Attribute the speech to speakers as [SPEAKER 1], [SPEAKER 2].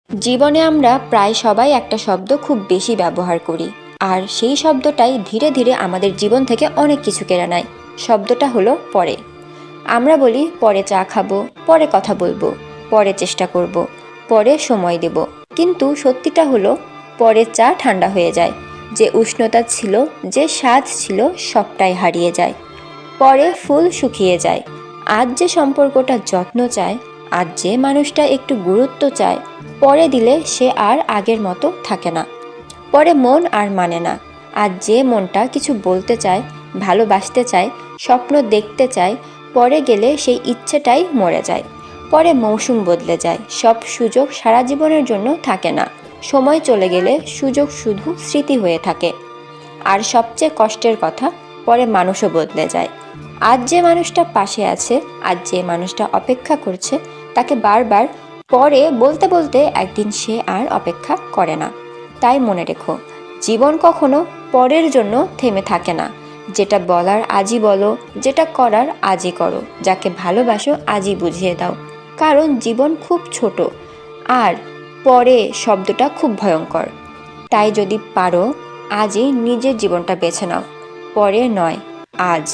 [SPEAKER 1] জীবনে আমরা প্রায় সবাই একটা শব্দ খুব বেশি ব্যবহার করি, আর সেই শব্দটাই ধীরে ধীরে আমাদের জীবন থেকে অনেক কিছু কেড়ে নেয়। শব্দটা হলো পরে। আমরা বলি পরে চা খাবো, পরে কথা বলবো, পরে চেষ্টা করব, পরে সময় দেব। কিন্তু সত্যিটা হলো পরে চা ঠান্ডা হয়ে যায়, যে উষ্ণতা ছিল, যে স্বাদ ছিল, সবটাই হারিয়ে যায়। পরে ফুল শুকিয়ে যায়। আজ যে সম্পর্কটা যত্ন চায়, আজ যে মানুষটা একটু গুরুত্ব চায়, পরে দিলে সে আর আগের মতো থাকে না। পরে মন আর মানে না। আজ যে মনটা কিছু বলতে চায়, ভালোবাসতে চায়, স্বপ্ন দেখতে চায়, পরে গেলে সেই ইচ্ছেটাই মরে যায়। পরে মৌসুম বদলে যায়, সব সুযোগ সারা জীবনের জন্য থাকে না। সময় চলে গেলে সুযোগ শুধু স্মৃতি হয়ে থাকে। আর সবচেয়ে কষ্টের কথা, পরে মানুষও বদলে যায়। আজ যে মানুষটা পাশে আছে, আজ যে মানুষটা অপেক্ষা করছে, তাকে বারবার পরে বলতে বলতে একদিন সে আর অপেক্ষা করে না। তাই মনে রেখো, জীবন কখনো পরের জন্য থেমে থাকে না। যেটা বলার আজই বলো, যেটা করার আজই করো, যাকে ভালোবাসো আজই বুঝিয়ে দাও। কারণ জীবন খুব ছোট, আর পরে শব্দটা খুব ভয়ঙ্কর। তাই যদি পারো, আজই নিজের জীবনটা বেছে নাও, পরে নয়, আজ।